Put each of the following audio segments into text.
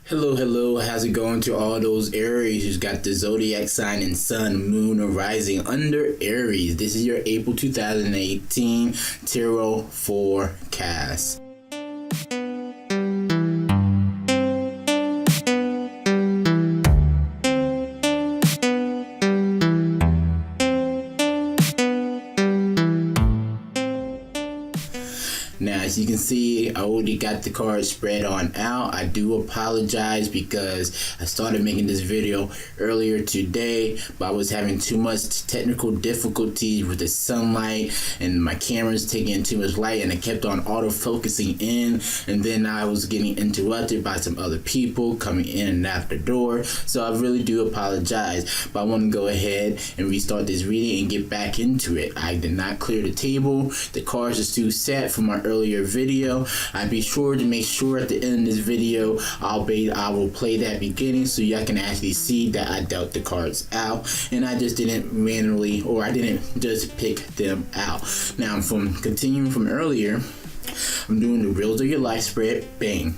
Hello, how's it going to all those Aries who's got the zodiac sign and sun, moon, or rising under Aries? This is your April 2018 tarot forecast. Now, as you can see, I already got the cards spread on out. I do apologize because I started making this video earlier today, but I was having too much technical difficulties with the sunlight and my camera's taking too much light, and I kept on auto-focusing in, and then I was getting interrupted by some other people coming in and out the door. So I really do apologize, but I want to go ahead and restart this reading and get back into it. I did not clear the table. The cards are still set from my earlier video. I'd be sure to make sure at the end of this video I will play that beginning so y'all can actually see that I dealt the cards out, and I just didn't manually, or I didn't just pick them out. Now, from continuing from earlier, I'm doing the Reels of Your Life spread, bang.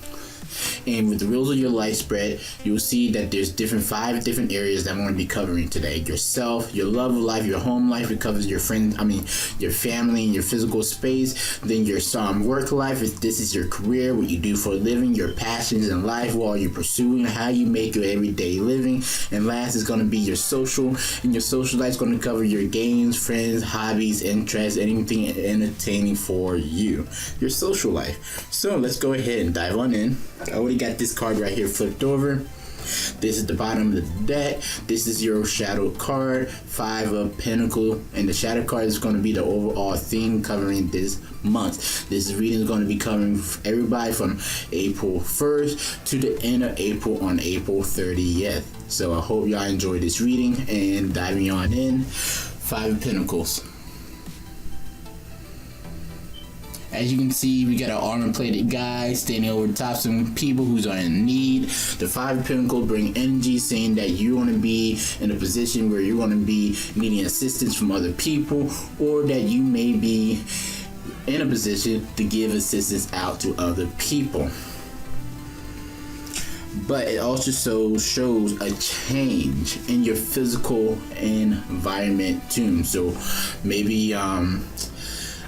And with the Reels of Your Life spread, you'll see that there's five different areas that I'm going to be covering today. Yourself, your love life, your home life. It covers your your family and your physical space. Then your work life. This is your career, what you do for a living, your passions in life, what you're pursuing, how you make your everyday living. And last is going to be your social. And your social life is going to cover your games, friends, hobbies, interests, anything entertaining for you. Your social life. So let's go ahead and dive on in. I already got this card right here flipped over. This is the bottom of the deck. This is your shadow card, 5 of Pentacles, and the shadow card is going to be the overall theme covering this month. This reading is going to be covering everybody from April 1st to the end of April on April 30th. So I hope y'all enjoy this reading, and diving on in, 5 of Pentacles. As you can see, we got an armor-plated guy standing over the top of some people who are in need. The 5 of Pentacles bring energy, saying that you're going to be in a position where you're going to be needing assistance from other people, or that you may be in a position to give assistance out to other people. But it also shows a change in your physical environment too. So maybe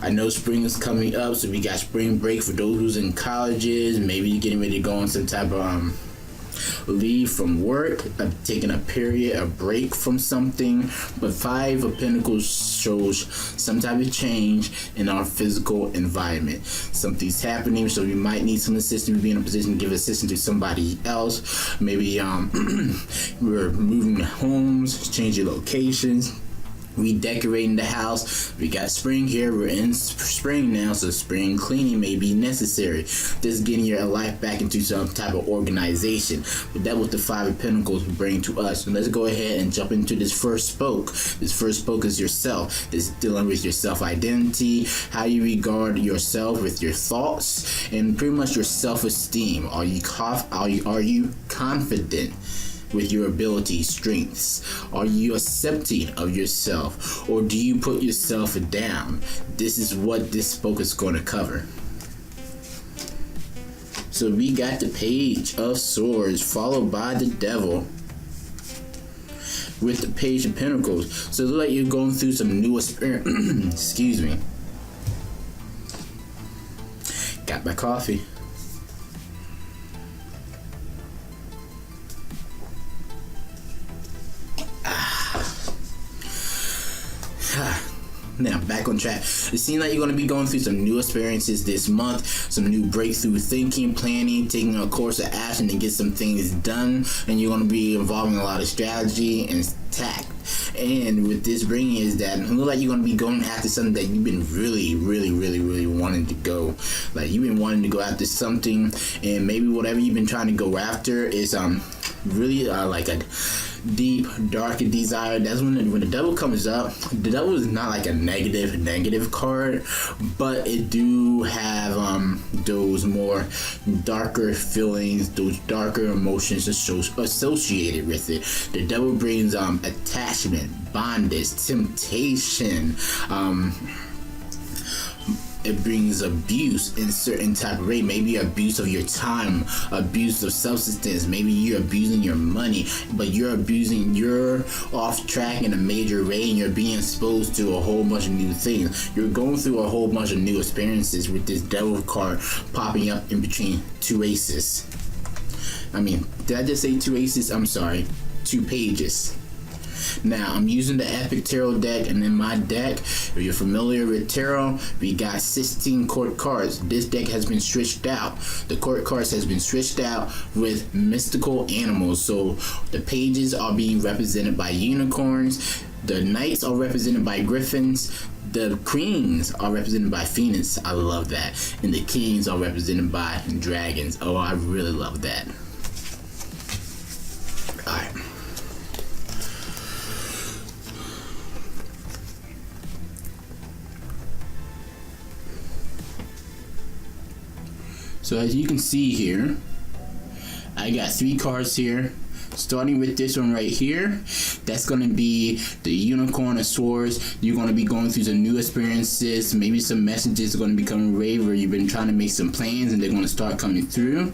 I know spring is coming up, so we got spring break for those who's in colleges. Maybe you're getting ready to go on some type of leave from work, taking a period, a break from something. But 5 of Pentacles shows some type of change in our physical environment. Something's happening, so we might need some assistance. We'll be in a position to give assistance to somebody else. Maybe we're moving homes, changing locations, redecorating the house. We got spring here. We're in spring now, so spring cleaning may be necessary. Just getting your life back into some type of organization. But that was the 5 of Pentacles bring to us. So let's go ahead and jump into this first spoke. This first spoke is yourself. This is dealing with your self-identity, how you regard yourself with your thoughts, and pretty much your self-esteem. Are you confident with your abilities, strengths? Are you accepting of yourself, or do you put yourself down? This is what this spoke is going to cover. So we got the Page of Swords followed by the Devil with the Page of Pentacles. So it looks like you're going through some new experience. Excuse me. Got my coffee. Now, back on track. It seems like you're going to be going through some new experiences this month, some new breakthrough thinking, planning, taking a course of action to get some things done, and you're going to be involving a lot of strategy and tact. And with this bringing is that it looks like you're going to be going after something that you've been really wanting to go. Like, you've been wanting to go after something, and maybe whatever you've been trying to go after is really like a deep, dark desire. That's when the Devil comes up. The Devil is not like a negative card, but it do have those more darker feelings, those darker emotions associated with it. The Devil brings attachment, bondage, temptation, it brings abuse in certain type of way. Maybe abuse of your time, abuse of substance. Maybe you're abusing your money, but you're off track in a major way, and you're being exposed to a whole bunch of new things. You're going through a whole bunch of new experiences with this devil card popping up in between two aces. I mean, did I just say two aces? I'm sorry, 2 pages. Now, I'm using the Epic Tarot deck, and in my deck, if you're familiar with tarot, we got 16 court cards. This deck has been switched out. The court cards has been switched out with mystical animals. So the pages are being represented by unicorns. The knights are represented by griffins. The queens are represented by phoenix. I love that. And the kings are represented by dragons. Oh, I really love that. Alright. So as you can see here, I got 3 cards here. Starting with this one right here, that's going to be the Unicorn of Swords. You're going to be going through some new experiences. Maybe some messages are going to be coming right where you've been trying to make some plans and they're going to start coming through.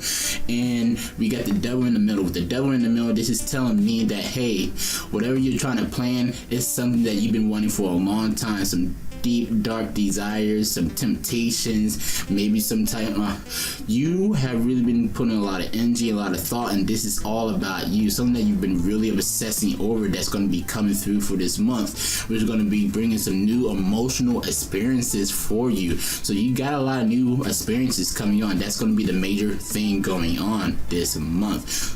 And we got the Devil in the middle. With the Devil in the middle, this is telling me that, hey, whatever you're trying to plan is something that you've been wanting for a long time. Some deep, dark desires, some temptations, maybe some type of... You have really been putting a lot of energy, a lot of thought, and this is all about you. Something that you've been really obsessing over that's going to be coming through for this month, which is going to be bringing some new emotional experiences for you. So you got a lot of new experiences coming on. That's going to be the major thing going on this month.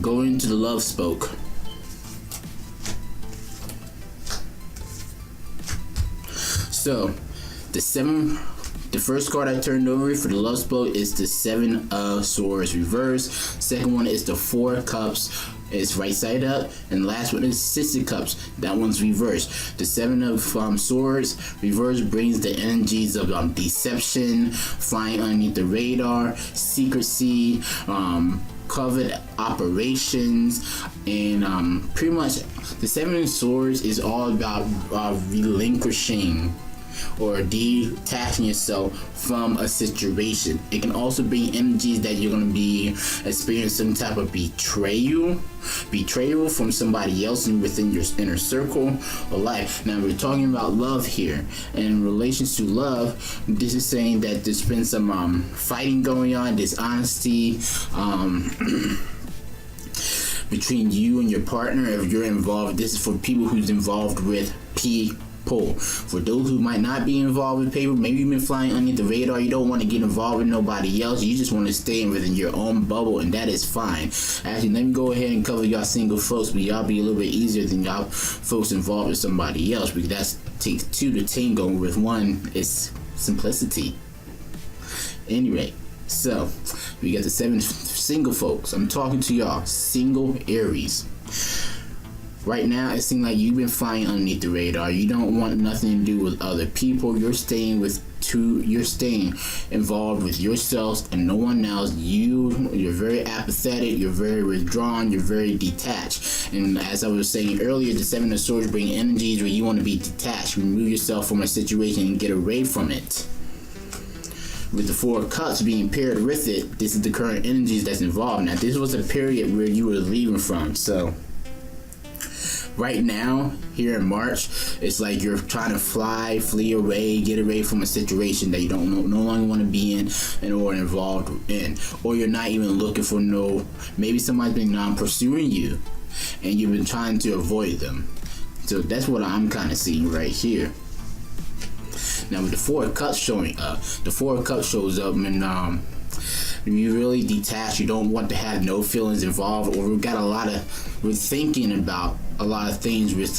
Going to the love spoke. So the first card I turned over for the love spoke is the 7 of Swords reverse. Second one is the 4 of Cups. It's right side up, and the last one is 6 of Cups. That one's reversed. The 7 of Swords reverse brings the energies of deception, flying underneath the radar, secrecy, covered operations, and pretty much the 7 of Swords is all about relinquishing or detaching yourself from a situation. It can also bring energies that you're going to be experiencing some type of betrayal from somebody else within your inner circle of life. Now we're talking about love here, and in relations to love, this is saying that there's been some fighting going on, dishonesty between you and your partner. If you're involved, this is for people who's involved with people. For those who might not be involved with people, maybe you've been flying underneath the radar. You don't want to get involved with nobody else. You just want to stay within your own bubble, and that is fine. Actually, let me go ahead and cover y'all single folks, but y'all be a little bit easier than y'all folks involved with somebody else, because that takes 2 to tango. With 1 is simplicity. Anyway, so we got the 7 single folks. I'm talking to y'all, single Aries. Right now, it seems like you've been flying underneath the radar. You don't want nothing to do with other people. You're staying involved with yourself and no one else. You're very apathetic. You're very withdrawn. You're very detached. And as I was saying earlier, the 7 of Swords bring energies where you want to be detached. Remove yourself from a situation and get away from it. With the 4 of Cups being paired with it, this is the current energies that's involved. Now, this was a period where you were leaving from. So right now, here in March, it's like you're trying to flee away, get away from a situation that you don't no longer want to be in and or involved in. Or you're not even looking for maybe somebody's been pursuing you and you've been trying to avoid them. So that's what I'm kind of seeing right here. Now with the 4 of Cups showing up, the 4 of Cups shows up and you really detached. You don't want to have no feelings involved, or we're thinking about a lot of things with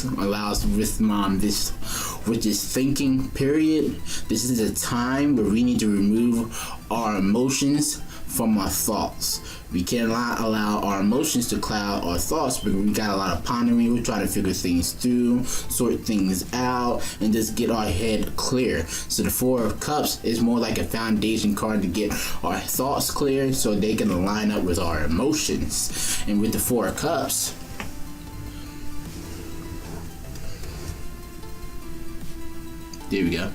this thinking period. This is a time where we need to remove our emotions from our thoughts. We cannot allow our emotions to cloud our thoughts because we got a lot of pondering. We're trying to figure things through, sort things out, and just get our head clear. So the Four of Cups is more like a foundation card to get our thoughts clear so they can line up with our emotions. And with the Four of Cups, there we go.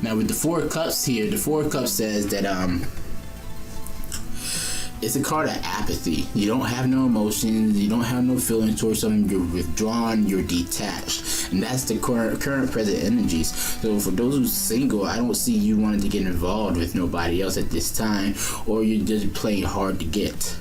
Now with the Four of Cups here, the Four of Cups says that it's a card of apathy. You don't have no emotions, you don't have no feelings towards something, you're withdrawn, you're detached. And that's the current present energies. So for those who's single, I don't see you wanting to get involved with nobody else at this time, or you're just playing hard to get.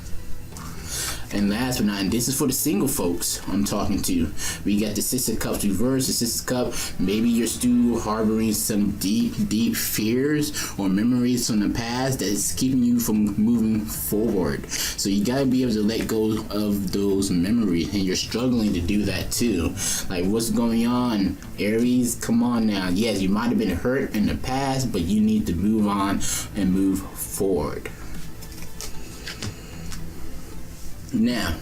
And last but not, and this is for the single folks I'm talking to. We got the Six of Cups reversed. The Six of Cups, maybe you're still harboring some deep fears or memories from the past that's keeping you from moving forward. So you gotta be able to let go of those memories, and you're struggling to do that too. Like, what's going on, Aries? Come on now. Yes, you might have been hurt in the past, but you need to move on and move forward. Now,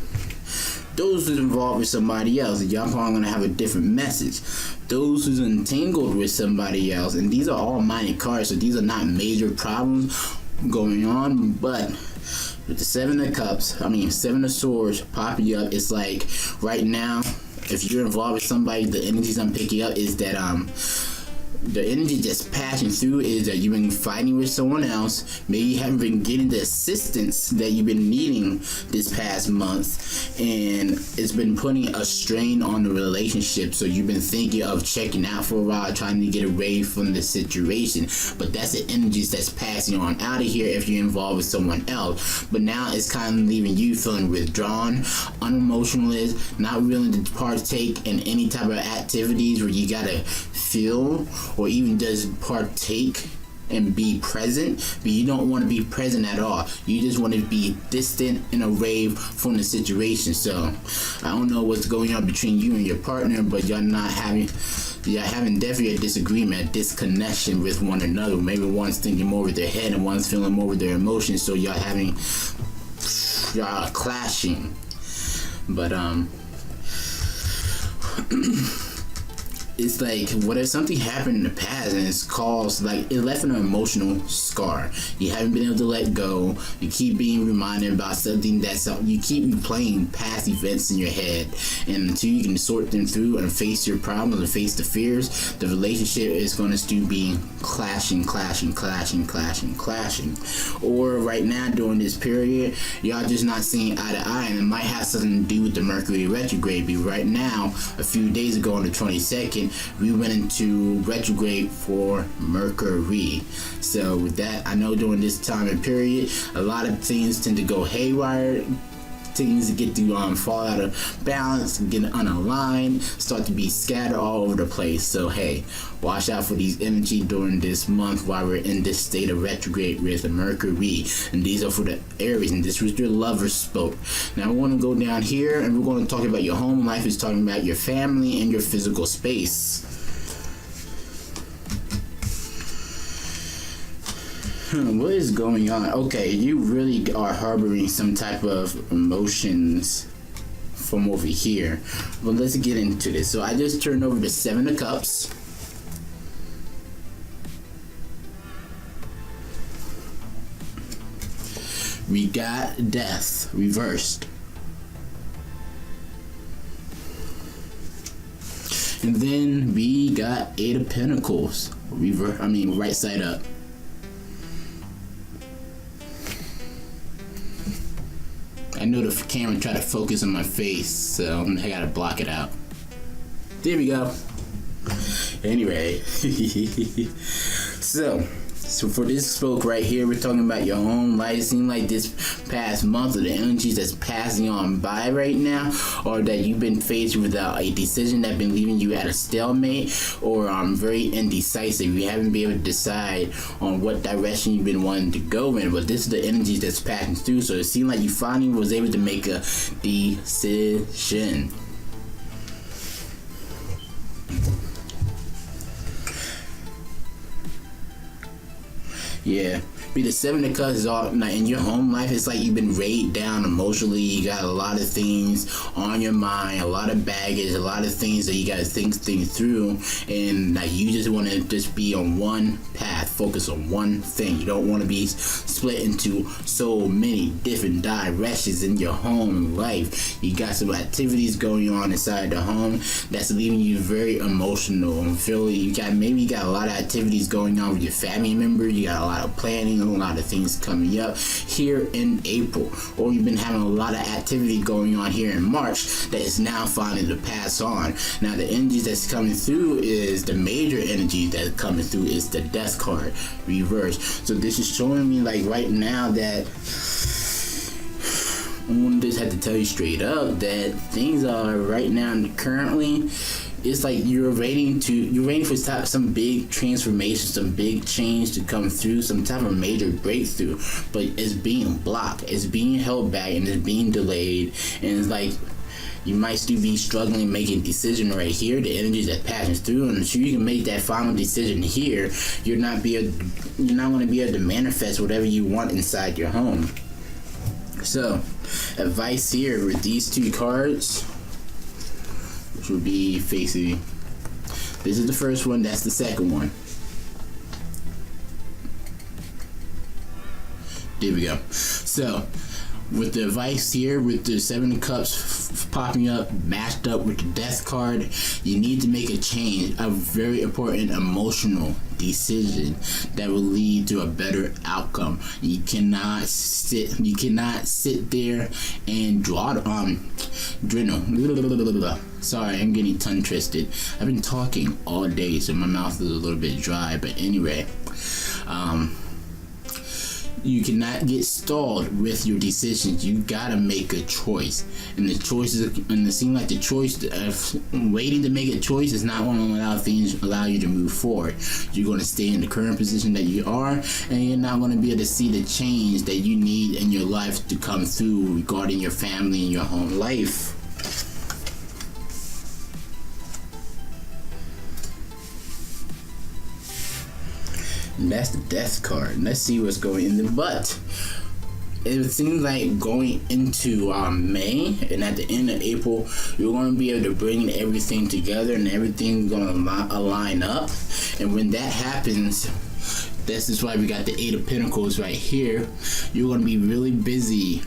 those who's involved with somebody else, y'all probably gonna have a different message. Those who's entangled with somebody else, and these are all minor cards, so these are not major problems going on, but with the Seven of Swords popping up, it's like right now, if you're involved with somebody, the energies I'm picking up is that the energy that's passing through is that you've been fighting with someone else. Maybe you haven't been getting the assistance that you've been needing this past month, and it's been putting a strain on the relationship. So you've been thinking of checking out for a while, trying to get away from the situation. But that's the energies that's passing on out of here if you're involved with someone else. But now it's kind of leaving you feeling withdrawn, unemotionalist, not willing to partake in any type of activities where you gotta feel or even just partake and be present, but you don't want to be present at all. You just want to be distant and away from the situation. So I don't know what's going on between you and your partner, but y'all having definitely a disagreement, a disconnection with one another. Maybe one's thinking more with their head and one's feeling more with their emotions, so y'all clashing. But it's like, what if something happened in the past and it's caused, like, it left an emotional scar. You haven't been able to let go. You keep being reminded about something you keep replaying past events in your head, and until you can sort them through and face your problems and face the fears, the relationship is going to still be clashing. Or right now during this period, y'all just not seeing eye to eye, and it might have something to do with the Mercury retrograde. But right now, a few days ago on the 22nd, we went into retrograde for Mercury. So with that, I know during this time and period, a lot of things tend to go haywire. Things get to fall out of balance, get unaligned, start to be scattered all over the place. So hey, watch out for these energy during this month while we're in this state of retrograde with the Mercury. And these are for the Aries, and this was your lover spoke. Now we're going to go down here and we're going to talk about your home life. Is talking about your family and your physical space. What is going on? Okay, you really are harboring some type of emotions from over here. But let's get into this. So I just turned over the Seven of Cups. We got Death reversed. And then we got Eight of Pentacles right side up. I know the camera tried to focus on my face, so I gotta block it out. There we go. Anyway, so for this spoke right here, we're talking about your home life. It seems like this past month, or the energies that's passing on by right now, or that you've been faced with a decision that's been leaving you at a stalemate, or very indecisive. You haven't been able to decide on what direction you've been wanting to go in. But this is the energies that's passing through. So it seemed like you finally was able to make a decision. Yeah, Be the Seven of Cups is all like in your home life. It's like you've been weighed down emotionally. You got a lot of things on your mind, a lot of baggage, a lot of things that you got to think through, and like you just want to just be on one path, focus on one thing. You don't want to be split into so many different directions in your home life. You got some activities going on inside the home that's leaving you very emotional and feel you got a lot of activities going on with your family member. You got a lot of planning, a lot of things coming up here in April, or you've been having a lot of activity going on here in March that is now finally to pass on. Now the energy that's coming through is the major energy that's coming through is the Death card reverse. So this is showing me like right now that I just have to tell you straight up that things are right now currently, it's like you're waiting for some big transformation, some big change to come through, some type of major breakthrough, but it's being blocked, it's being held back, and it's being delayed. And it's like you might still be struggling making a decision right here. The energy that passes through, and until you can make that final decision here, you're not going to be able to manifest whatever you want inside your home. So, advice here with these two cards, which will be facing. This is the first one. That's the second one. There we go. So, with the advice here, with the Seven of Cups popping up, matched up with the Death card, you need to make a change, a very important emotional decision that will lead to a better outcome. You cannot sit there and draw sorry, I'm getting tongue twisted. I've been talking all day, so my mouth is a little bit dry, but anyway, you cannot get stalled with your decisions. You gotta make a choice, and the choices, and it seems like the choice of waiting to make a choice is not going to allow you to move forward. You're going to stay in the current position that you are, and you're not going to be able to see the change that you need in your life to come through regarding your family and your home life. And that's the Death card. Let's see what's going in there. But it seems like going into May and at the end of April, you're going to be able to bring everything together and everything's going to align up. And when that happens, this is why we got the Eight of Pentacles right here. You're going to be really busy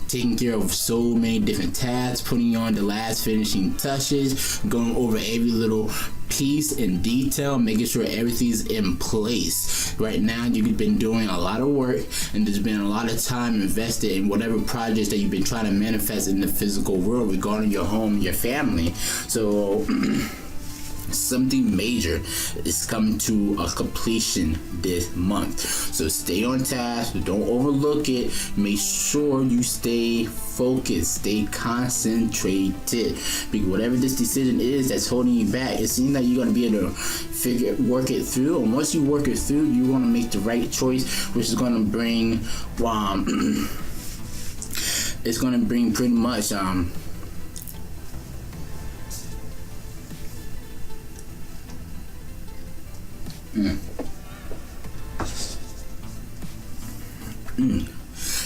taking care of so many different tasks, putting on the last finishing touches, going over every little piece in detail, making sure everything's in place. Right now, you've been doing a lot of work, and there's been a lot of time invested in whatever projects that you've been trying to manifest in the physical world regarding your home, your family. So something major is coming to a completion this month. So stay on task, don't overlook it. Make sure you stay focused, stay concentrated, because whatever this decision is that's holding you back, it seems like you're going to be able to work it through. And once you work it through, you want to make the right choice, which is going to bring it's going to bring pretty much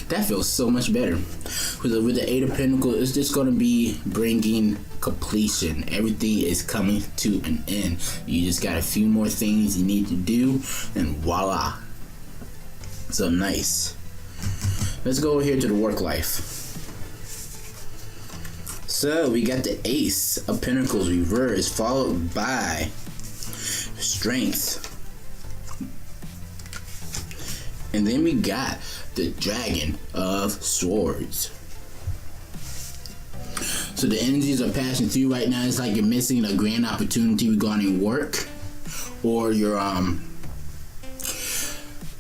that feels so much better. With the Eight of Pentacles, it's just going to be bringing completion. Everything is coming to an end. You just got a few more things you need to do, and voila. So nice. Let's go over here to the work life. So we got the Ace of Pentacles reversed, followed by Strength. And then we got the Dragon of Swords. So the energies are passing through right now. It's like you're missing a grand opportunity regarding work, or you're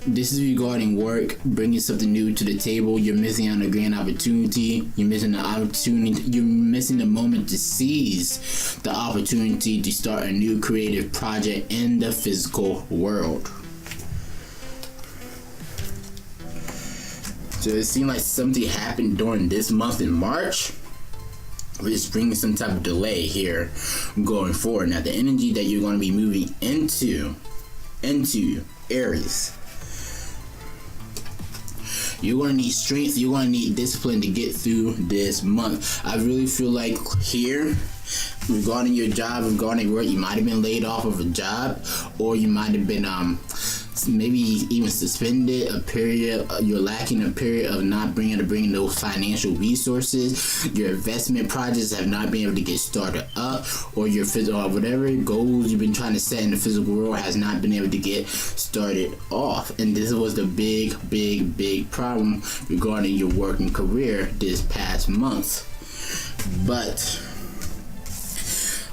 this is regarding work, bringing something new to the table. You're missing out on a grand opportunity. You're missing the opportunity. You're missing the moment to seize the opportunity to start a new creative project in the physical world. So it seemed like something happened during this month in March, which is bringing some type of delay here going forward. Now the energy that you're going to be moving into Aries. You're going to need strength. You're going to need discipline to get through this month. I really feel like here, regarding your job, regarding work, you might have been laid off of a job, or you might have been maybe even suspended a period. You're lacking a period of not bringing those financial resources. Your investment projects have not been able to get started up, or your physical, or whatever goals you've been trying to set in the physical world has not been able to get started off. And this was the big problem regarding your working career this past month. But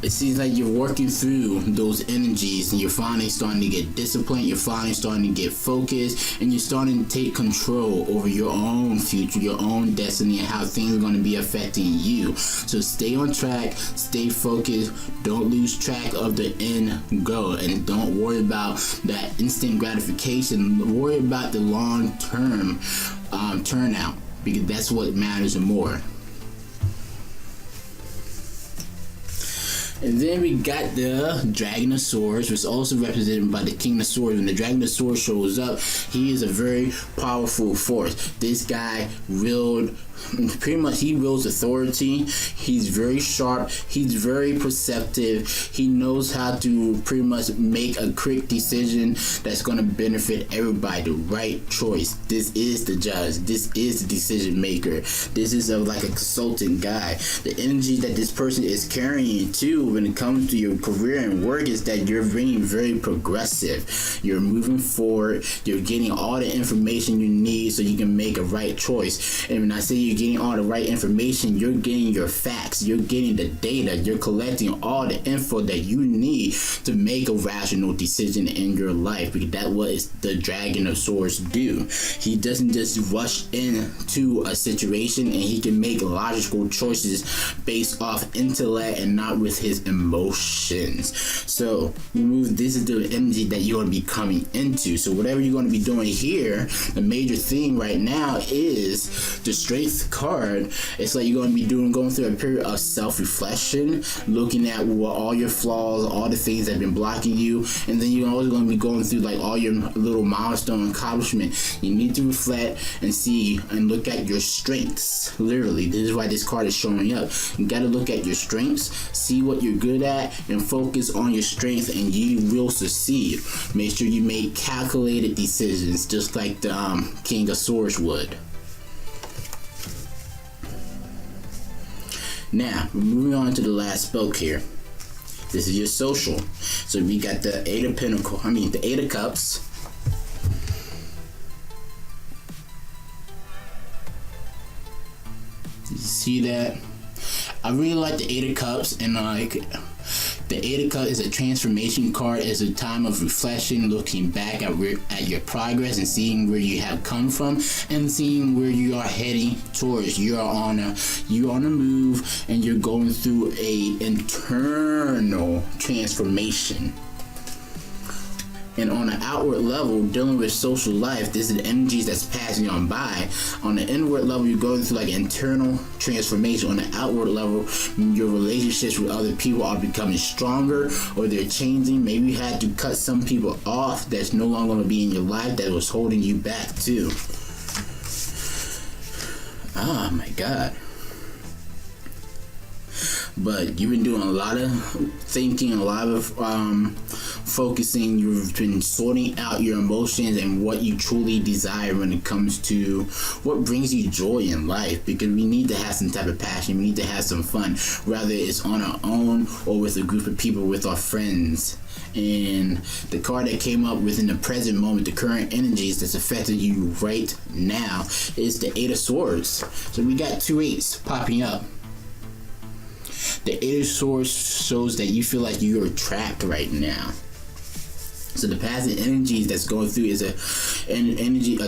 it seems like you're working through those energies, and you're finally starting to get disciplined, you're finally starting to get focused, and you're starting to take control over your own future, your own destiny, and how things are going to be affecting you. So stay on track, stay focused, don't lose track of the end goal, and don't worry about that instant gratification. Worry about the long-term turnout, because that's what matters more. And then we got the Dragon of Swords, which is also represented by the King of Swords. When the Dragon of Swords shows up, he is a very powerful force. This guy he wields authority. He's very sharp. He's very perceptive. He knows how to pretty much make a quick decision that's going to benefit everybody. The right choice. This is the judge. This is the decision maker. This is like a consultant guy. The energy that this person is carrying too when it comes to your career and work is that you're being very progressive. You're moving forward. You're getting all the information you need so you can make a right choice. And when I say you're getting all the right information, you're getting your facts, you're getting the data, you're collecting all the info that you need to make a rational decision in your life, because that's what the Dragon of Swords do. He doesn't just rush into a situation, and he can make logical choices based off intellect and not with his emotions. So this is the energy that you're going to be coming into. So whatever you're going to be doing here, the major thing right now is the Strength card. It's like you're going to be going through a period of self-reflection, looking at what all your flaws, all the things that have been blocking you, and then you're always going to be going through like all your little milestone accomplishment. You need to reflect and see and look at your strengths. Literally, this is why this card is showing up. You got to look at your strengths, see what you're good at, and focus on your strengths, and you will succeed. Make sure you make calculated decisions, just like the King of Swords would. Now, moving on to the last spoke here. This is your social. So we got the the Eight of Cups. You see that? I really like the Eight of Cups, and the Eight of Cups is a transformation card. It's a time of reflection, looking back at your progress and seeing where you have come from and seeing where you are heading towards. You're on a move, and you're going through a internal transformation. And on an outward level, dealing with social life, this is the energies that's passing on by. On the inward level, you're going through like internal transformation. On the outward level, your relationships with other people are becoming stronger, or they're changing. Maybe you had to cut some people off that's no longer going to be in your life, that was holding you back too. Oh my God. But you've been doing a lot of thinking, a lot of focusing. You've been sorting out your emotions and what you truly desire when it comes to what brings you joy in life, because we need to have some type of passion. We need to have some fun, whether it's on our own or with a group of people, with our friends. And the card that came up within the present moment, the current energies that's affecting you right now, is the Eight of Swords. So we got two eights popping up. The Eight of Swords shows that you feel like you are trapped right now. So the passive energies that's going through is a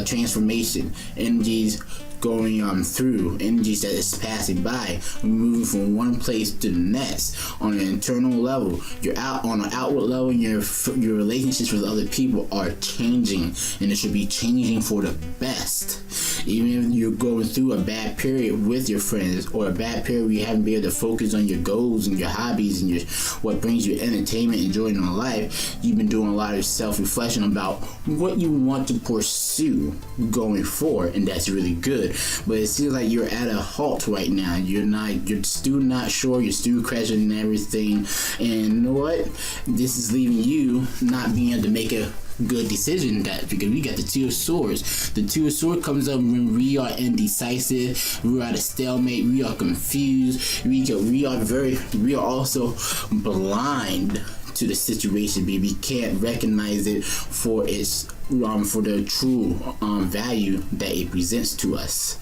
transformation. Energies going through, energies that is passing by, moving from one place to the next. On an internal level, you're out on an outward level, your relationships with other people are changing, and it should be changing for the best. Even if you're going through a bad period with your friends, or a bad period where you haven't been able to focus on your goals and your hobbies and what brings you entertainment and joy in life, you've been doing a lot of self-reflection about what you want to pursue going forward, and that's really good. But it seems like you're at a halt right now. You're still not sure, you're still questioning everything, and you know what? This is leaving you not being able to make a good decision, that because we got the Two of Swords. The Two of Swords comes up when we are indecisive, we are at a stalemate, we are confused, we are also blind to the situation, baby. We can't recognize it for its for the true value that it presents to us.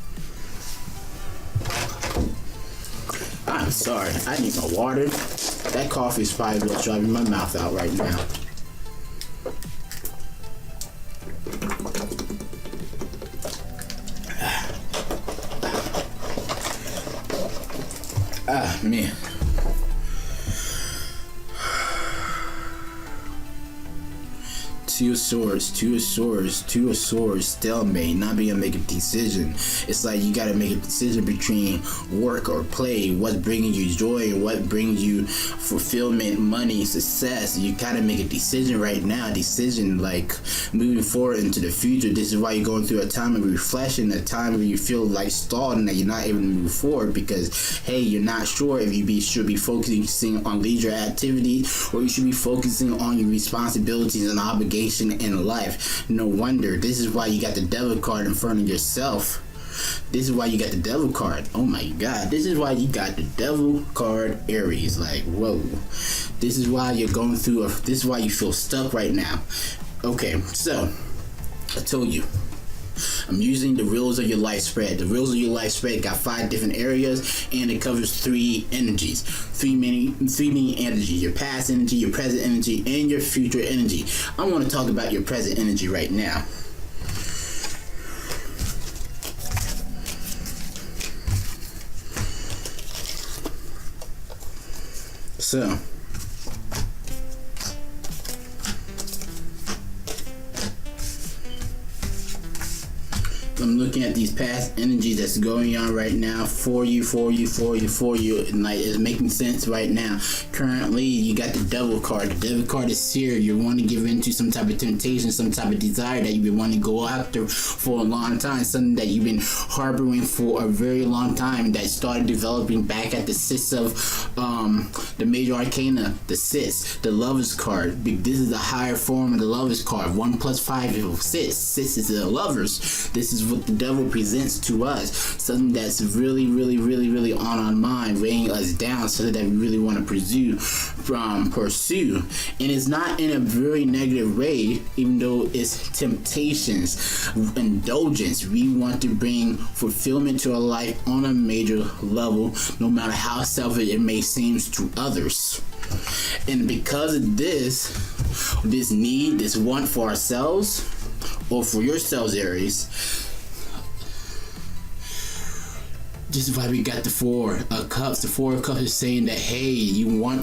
I'm sorry, I need my water. That coffee is probably what's driving my mouth out right now. Man. Two of Swords, stalemate, not being able to make a decision. It's like you got to make a decision between work or play, what's bringing you joy and what brings you fulfillment, money, success. You got to make a decision right now, decision like moving forward into the future. This is why you're going through a time of reflection, a time where you feel like stalled and that you're not able to move forward because, hey, you're not sure if you should be focusing on leisure activity or you should be focusing on your responsibilities and obligations in life. No wonder. This is why you got the Devil card in front of yourself. This is why you got the Devil card. Oh my God. This is why you got the Devil card, Aries. Like, whoa. This is why you're going through this is why you feel stuck right now. Okay, so I told you, I'm using the Wheels of Your Life spread. The Wheels of Your Life spread got 5 different areas, and it covers 3 energies. 3 main energies: your past energy, your present energy, and your future energy. I want to talk about your present energy right now. So, I'm looking at these past energies that's going on right now for you, and like it's making sense right now. Currently, you got the Devil card. The Devil card is here. You want to give into some type of temptation, some type of desire that you've been wanting to go after for a long time, something that you've been harboring for a very long time that started developing back at the 6 of the Major Arcana, the 6, the Lover's card. This is a higher form of the Lover's card. 1 + 5 = 6. 6 is the Lovers. This is what the Devil presents to us, something that's really on our mind, weighing us down, something that we really want to pursue, and it's not in a very negative way, even though it's temptations, indulgence. We want to bring fulfillment to our life on a major level, no matter how selfish it may seem to others. And because of this need, this want for ourselves, or for yourselves, Aries, this is why we got the 4 of Cups. The 4 of Cups is saying that, hey, you're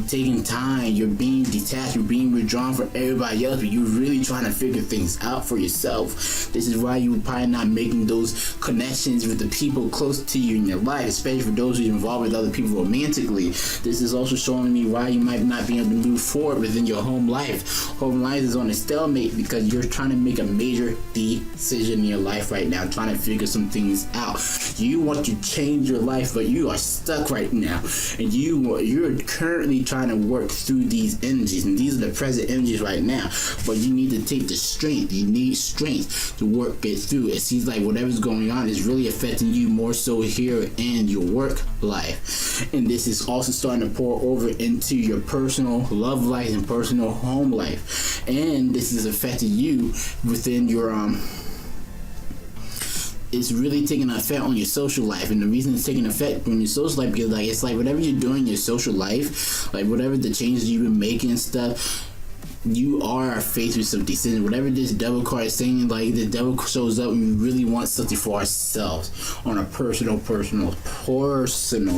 taking time, you're being detached, you're being withdrawn from everybody else, but you're really trying to figure things out for yourself. This is why you're probably not making those connections with the people close to you in your life, especially for those who are involved with other people romantically. This is also showing me why you might not be able to move forward within your home life. Home life is on a stalemate because you're trying to make a major decision in your life right now, trying to figure some things out. You want to change your life, but you are stuck right now, and you're currently trying to work through these energies, and these are the present energies right now. But you need to take the strength. You need strength to work it through. It seems like whatever's going on is really affecting you more so here in your work life, and this is also starting to pour over into your personal love life and personal home life, and this is affecting you within your it's really taking an effect on your social life. And the reason it's taking effect on your social life, because it's like whatever you're doing in your social life, like whatever the changes you've been making and stuff, you are faced with some decisions. Whatever this Devil card is saying, like the Devil shows up and we really want something for ourselves on a personal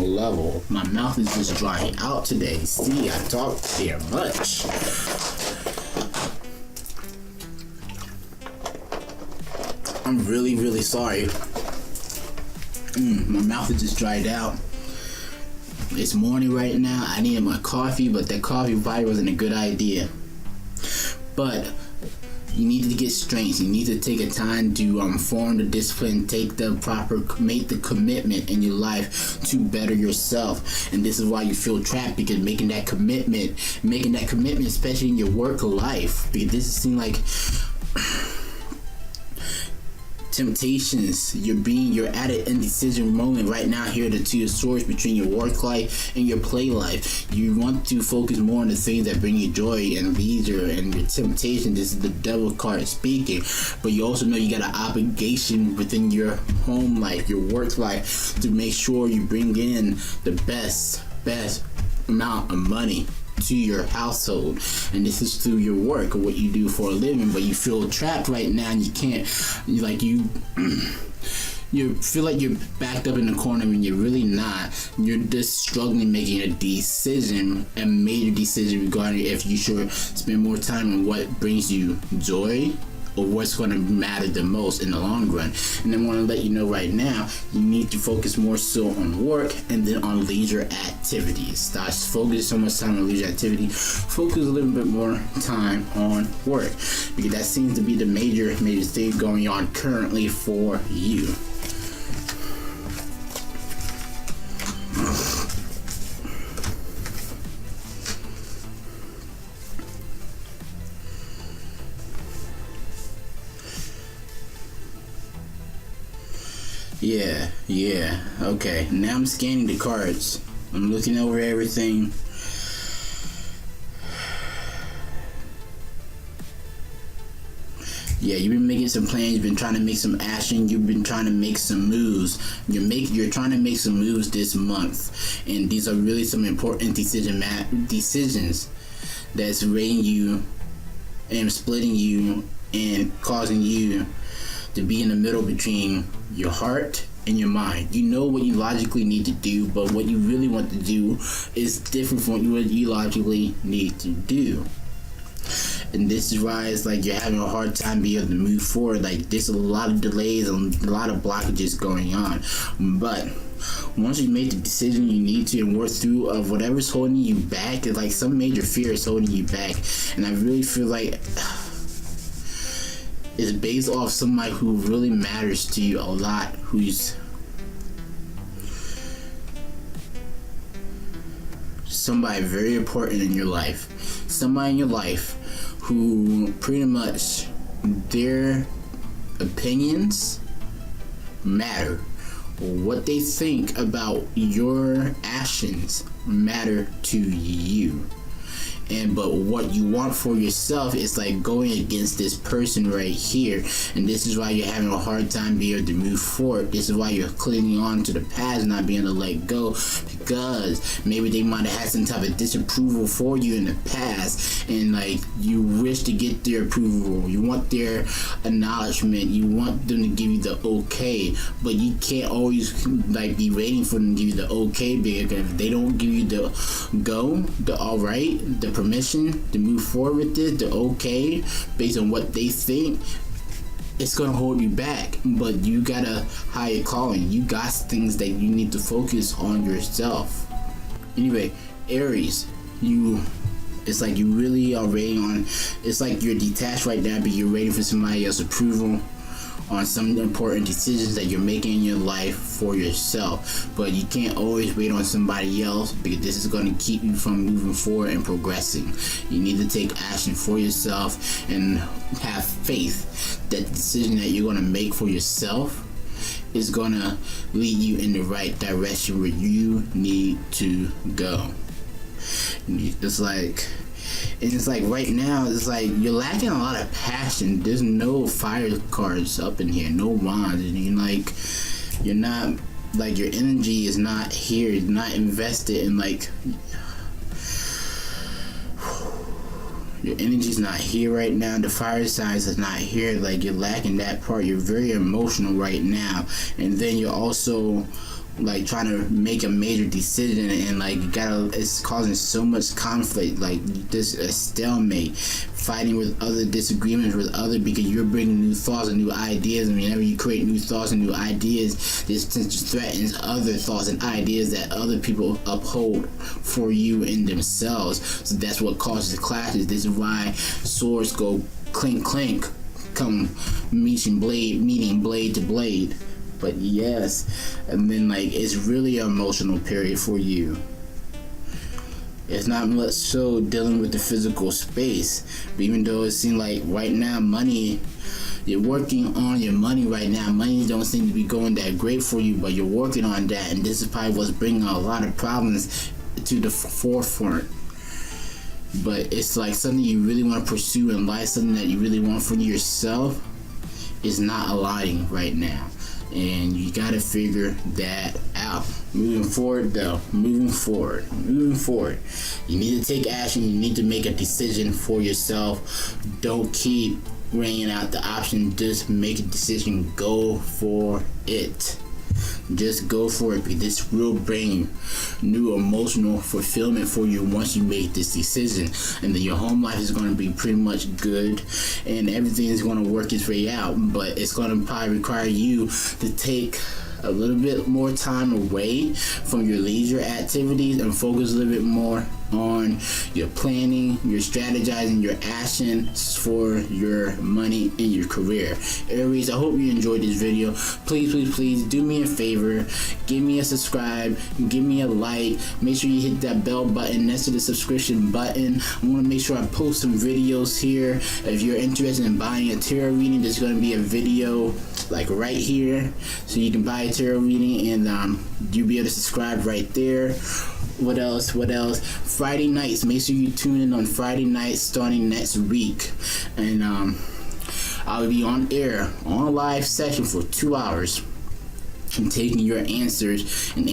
level. My mouth is just drying out today. See, I talk here much. I'm really, really sorry. My mouth is just dried out. It's morning right now. I needed my coffee, but that coffee probably wasn't a good idea. But you need to get strength. You need to take a time to form the discipline, make the commitment in your life to better yourself. And this is why you feel trapped, because making that commitment, especially in your work life, because this seems like temptations. You're at an indecision moment right now. Here are the two of swords between your work life and your play life. You want to focus more on the things that bring you joy and leisure, and your temptation. This is the devil card speaking. But you also know you got an obligation within your home life, your work life, to make sure you bring in the best amount of money to your household. And this is through your work or what you do for a living. But you feel trapped right now, and you can't, you feel like you're backed up in the corner when you're really not. You're just struggling making a major decision regarding if you should spend more time on what brings you joy or what's going to matter the most in the long run. And I want to let you know right now, you need to focus more so on work and then on leisure activities. Stop focusing so much time on leisure activity. Focus a little bit more time on work, because that seems to be the major thing going on currently for you. Yeah, okay. Now I'm scanning the cards. I'm looking over everything. Yeah, you've been making some plans, you've been trying to make some action, you've been trying to make some moves. You're trying to make some moves this month. And these are really some important decisions that's rating you and splitting you and causing you to be in the middle between your heart and your mind. You know what you logically need to do, but what you really want to do is different from what you logically need to do. And this is why it's like you're having a hard time being able to move forward. Like, there's a lot of delays and a lot of blockages going on. But once you make the decision you need to and work through of whatever's holding you back, it's like some major fear is holding you back. And I really feel like it's based off somebody who really matters to you a lot, who's somebody very important in your life. Somebody in your life who pretty much their opinions matter. What they think about your actions matter to you. But what you want for yourself is like going against this person right here. And this is why you're having a hard time being able to move forward. This is why you're clinging on to the past, not being able to let go, because maybe they might have had some type of disapproval for you in the past, and like you wish to get their approval, you want their acknowledgement, you want them to give you the okay, but you can't always like be waiting for them to give you the okay, because if they don't give you the go, the alright, the permission to move forward with this, the okay, based on what they think, it's gonna hold you back. But you got a higher calling. You got things that you need to focus on yourself. Anyway, Aries, it's like you really are waiting on, it's like you're detached right now, but you're waiting for somebody else's approval on some important decisions that you're making in your life for yourself. But you can't always wait on somebody else, because this is going to keep you from moving forward and progressing. You need to take action for yourself and have faith that the decision that you're going to make for yourself is going to lead you in the right direction where you need to go. It's like right now, it's like you're lacking a lot of passion. There's no fire cards up in here, no wands. And you're not, like, your energy is not here, it's not invested in, like, your energy's not here right now. The fire signs is not here. Like, you're lacking that part. You're very emotional right now. And then you're also like trying to make a major decision, and like it's causing so much conflict, like this a stalemate, fighting with other disagreements with other, because you're bringing new thoughts and new ideas, and whenever you create new thoughts and new ideas, this threatens other thoughts and ideas that other people uphold for you and themselves. So that's what causes the clashes. This is why swords go clink clink, come meeting blade to blade. But yes, and then like it's really an emotional period for you. It's not much so dealing with the physical space, but even though it seems like right now money, you're working on your money right now. Money don't seem to be going that great for you, but you're working on that, and this is probably what's bringing a lot of problems to the forefront. But it's like something you really want to pursue in life, something that you really want for yourself, is not aligning right now. And you gotta figure that out. Moving forward, you need to take action. You need to make a decision for yourself. Don't keep weighing out the option. Just make a decision. Go for it. Just go for it, because this will bring new emotional fulfillment for you once you make this decision. And then your home life is going to be pretty much good, and everything is going to work its way out. But it's going to probably require you to take a little bit more time away from your leisure activities and focus a little bit more on your planning, your strategizing, your actions for your money and your career. Aries, I hope you enjoyed this video. Please do me a favor, give me a subscribe, give me a like, make sure you hit that bell button next to the subscription button. I want to make sure I post some videos here. If you're interested in buying a tarot reading, there's going to be a video like right here, so you can buy a tarot reading, and you'll be able to subscribe right there. What else? Friday nights, make sure you tune in on Friday nights starting next week, and I'll be on air on a live session for 2 hours and taking your answers and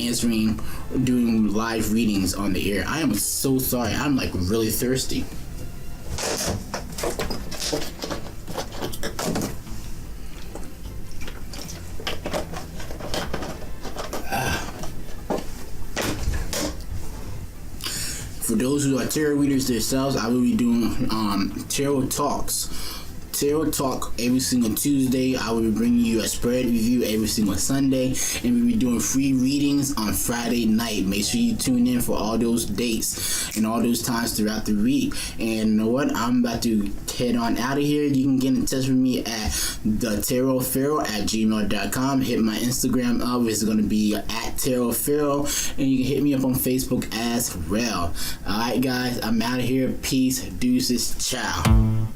doing live readings on the air. I am so sorry, I'm like really thirsty. For those who are tarot readers themselves, I will be doing tarot talks. Tarot Talk every single Tuesday. I will be bringing you a spread review every single Sunday, and we'll be doing free readings on Friday night. Make sure you tune in for all those dates and all those times throughout the week. And you know what? I'm about to head on out of here. You can get in touch with me at thetarotpharaoh@gmail.com. Hit my Instagram up. It's going to be at tarotpharaoh, and you can hit me up on Facebook as well. Alright guys, I'm out of here. Peace, deuces, ciao.